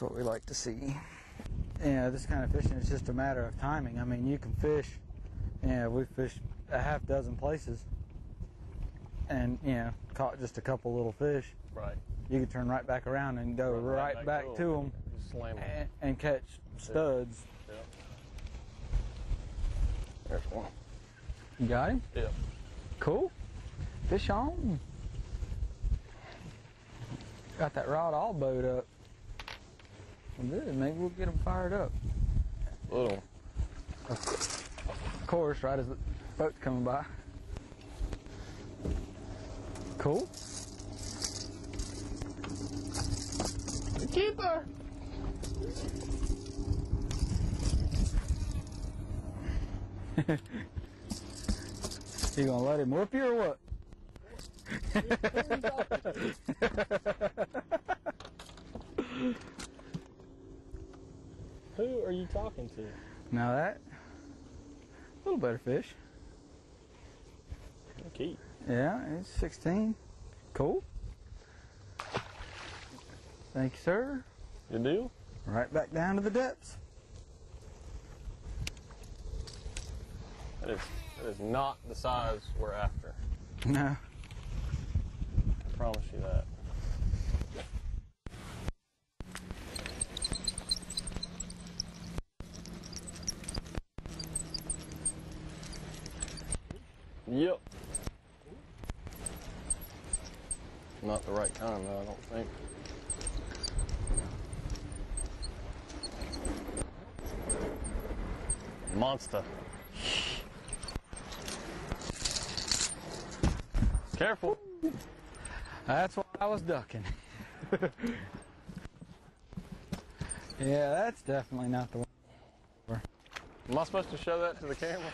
what we like to see. Yeah, this kind of fishing is just a matter of timing. I mean, you can fish, we fished a half dozen places and, caught just a couple little fish. Right. You could turn right back around and go right back to them slam and catch studs. Yeah. There's one. You got him? Yeah. Cool. Fish on. Got that rod all bowed up. Well, good. Maybe we'll get them fired up. Little. Of course, right as the boat's coming by. Cool. Keeper. You gonna let him whoop you or what? Who are you talking to? Now that, a little better fish. Keep. Yeah, it's 16. Cool. Thank you, sir. Good deal. Right back down to the depths. That is not the size we're after. No. I promise you that. Yep. Not the right time though, I don't think. Monster. Careful. That's what I was ducking. Yeah, that's definitely not the one. Am I supposed to show that to the camera?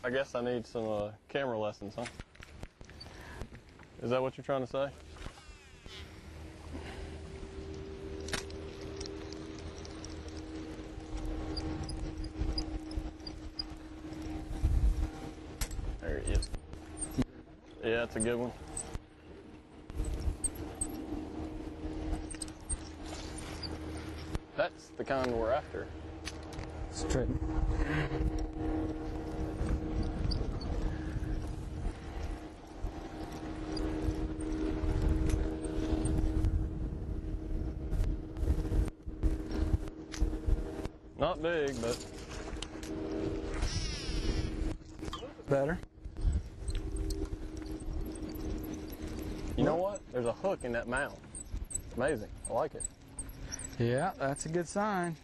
I guess I need some camera lessons, huh? Is that what you're trying to say? There it is. Yeah, that's a good one. That's the kind we're after. Straight. Not big, but Better. you know what? There's a hook in that mound. It's amazing. I like it. Yeah, that's a good sign.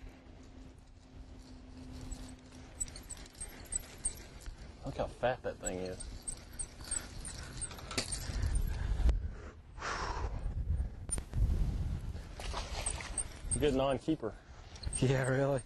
Look how fat that thing is. Good non-keeper. Yeah, really.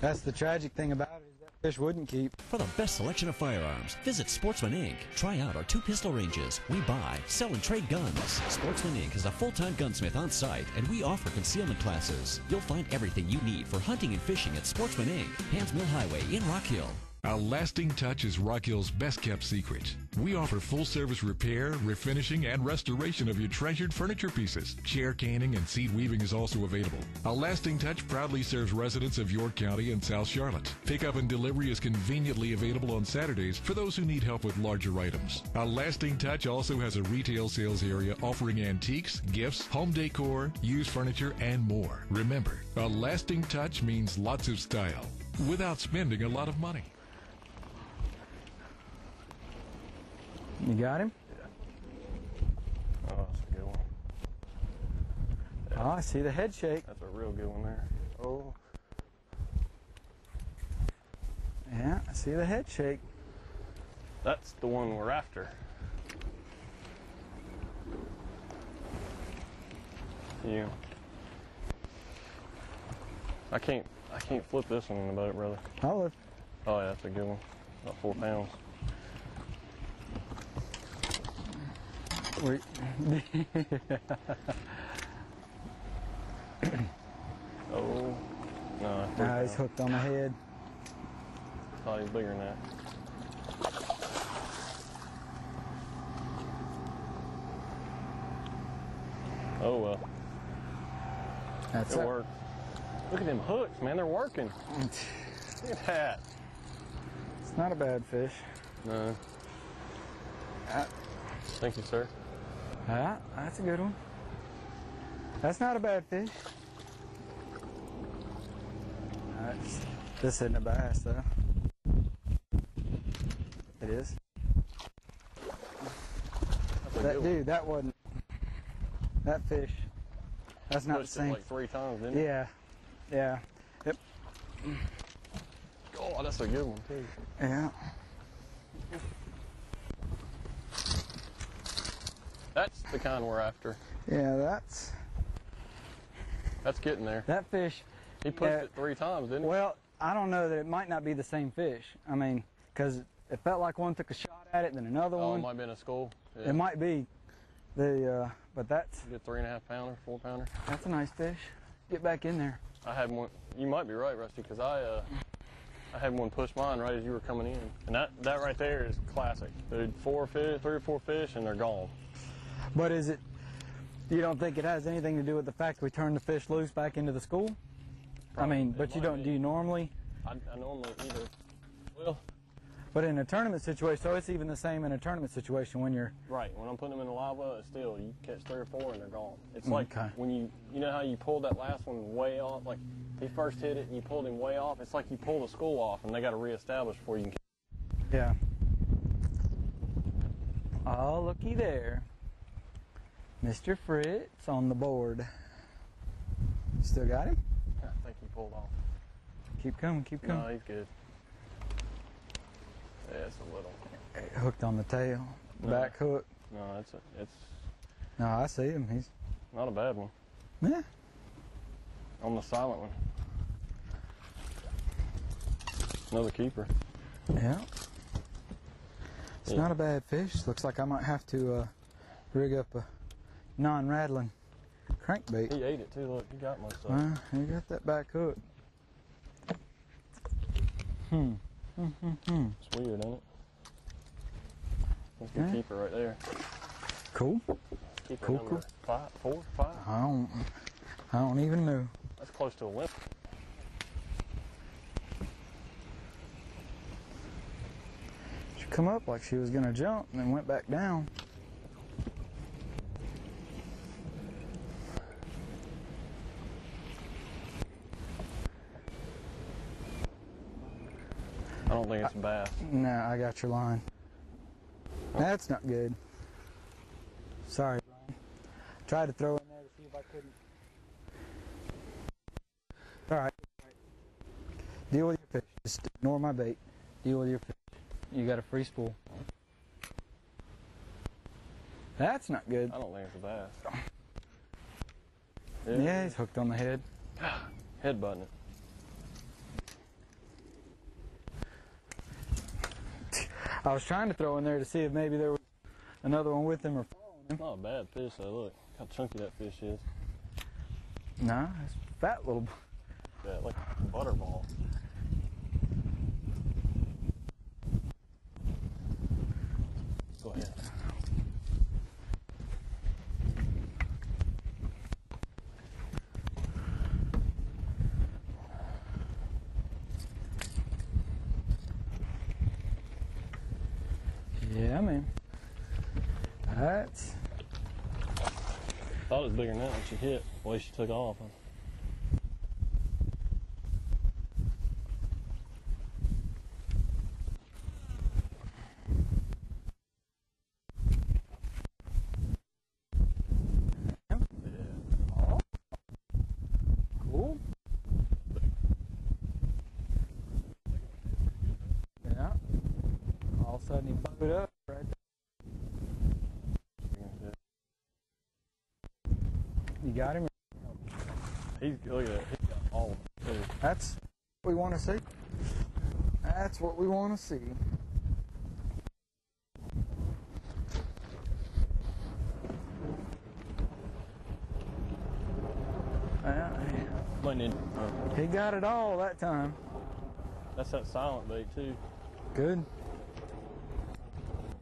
That's the tragic thing about it, is that fish wouldn't keep. For the best selection of firearms, visit Sportsman Inc. Try out our 2 pistol ranges. We buy, sell, and trade guns. Sportsman Inc. is a full-time gunsmith on site, and we offer concealment classes. You'll find everything you need for hunting and fishing at Sportsman Inc. Hands Mill Highway in Rock Hill. A lasting touch is Rock Hill's best-kept secret. We offer full-service repair, refinishing, and restoration of your treasured furniture pieces. Chair caning and seat weaving is also available. A Lasting Touch proudly serves residents of York County and South Charlotte. Pickup and delivery is conveniently available on Saturdays for those who need help with larger items. A Lasting Touch also has a retail sales area offering antiques, gifts, home decor, used furniture, and more. Remember, a lasting touch means lots of style without spending a lot of money. You got him? Yeah. Oh, that's a good one. Yeah. Oh, I see the head shake. That's a real good one there. Oh. Yeah, I see the head shake. That's the one we're after. Yeah. I can't flip this one in the boat, brother. I'll lift. Oh yeah, that's a good one. About 4 pounds. Wait. Oh, no. Nah, he's hooked on the head. Thought he was bigger than that. Oh well. That's It it. works. Look at them hooks, man. They're working. Look at that. It's not a bad fish. No. Thank you, sir. That's a good one. That's not a bad fish. This isn't a bass, though. It is. Dude, that wasn't. That fish. That's not the Pushed it same. like 3 times, didn't it? Yeah. Yeah. Yep. Oh, that's a good one, too. Yeah. That's the kind we're after. Yeah, that's That's getting there. that fish. He pushed it 3 times, didn't he? Well, I don't know that it might not be the same fish. I mean, because it felt like one took a shot at it, then another Oh, it one. might have been a school. Yeah. It might be. But that's Good 3.5 pounder, 4 pounder. a nice fish. Get back in there. I had one. You might be right, Rusty, because I had one push mine right as you were coming in, and that right there is classic. Dude, 3 or 4 fish, and they're gone. But is it? You don't think it has anything to do with the fact we turned the fish loose back into the school? Probably. I mean, but you don't. Do you normally? I normally either. Well, But in a tournament situation, so it's even the same in a tournament situation when you're. right. When I'm putting them in the live well, it's still you catch 3 or 4 and they're gone. It's like Okay. when you know how you pulled that last one way off, like he first hit it and you pulled him way off. It's like you pull the school off and they got to reestablish before you can. Yeah. Oh, looky there. Mr. Fritts on the board. Still got him? I think he pulled off. Keep coming, keep coming. No, he's good. Yeah, it's a little. Hooked on the tail. No. Back hook. No, it's No, I see him. He's. not a bad one. Yeah. On the silent one. Another keeper. Yeah. It's Yeah. not a bad fish. Looks like I might have to rig up a non-rattling crankbait. He ate it too. Look, he got most of it. You got that back hook. It's weird, isn't it? That's a good Yeah. keeper right there. Cool. Keeper Cool, number cool. 4, 5. I don't even know. That's close to a limp. She come up like she was gonna jump and then went back down. I don't think it's a bass. No, I got your line. That's not good. Sorry, Brian. Tried to throw in there to see if I couldn't. All right. Deal with your fish. Just ignore my bait. Deal with your fish. You got a free spool. That's not good. I don't think it's a bass. Yeah, he's hooked on the head. Headbutting it. I was trying to throw in there to see if maybe there was another one with him or following him. It's not a bad fish though. Look how chunky that fish is. Nah, it's a fat little. Yeah, like a butterball. Go ahead. Yeah, man. That's. Thought it was bigger than that when she hit. The way she took off. Cool. Yeah. All of a sudden he blew it up right there. You got him? He's look at that. He's got all of it. That's what we want to see. That's what we want to see. Might need. He got it all that time. That's that silent bait too. Good.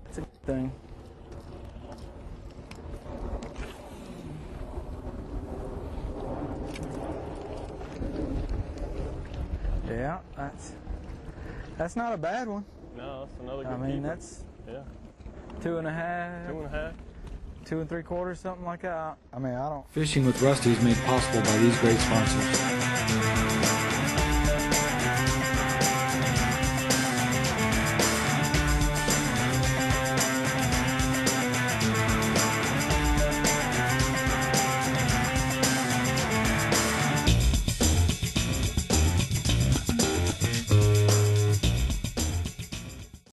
That's a good thing. Yeah, that's not a bad one. No, that's another good I mean, keeper. that's Yeah. 2.5. 2.5. 2 3/4, something like that. I mean, I don't. Fishing with Rusty is made possible by these great sponsors.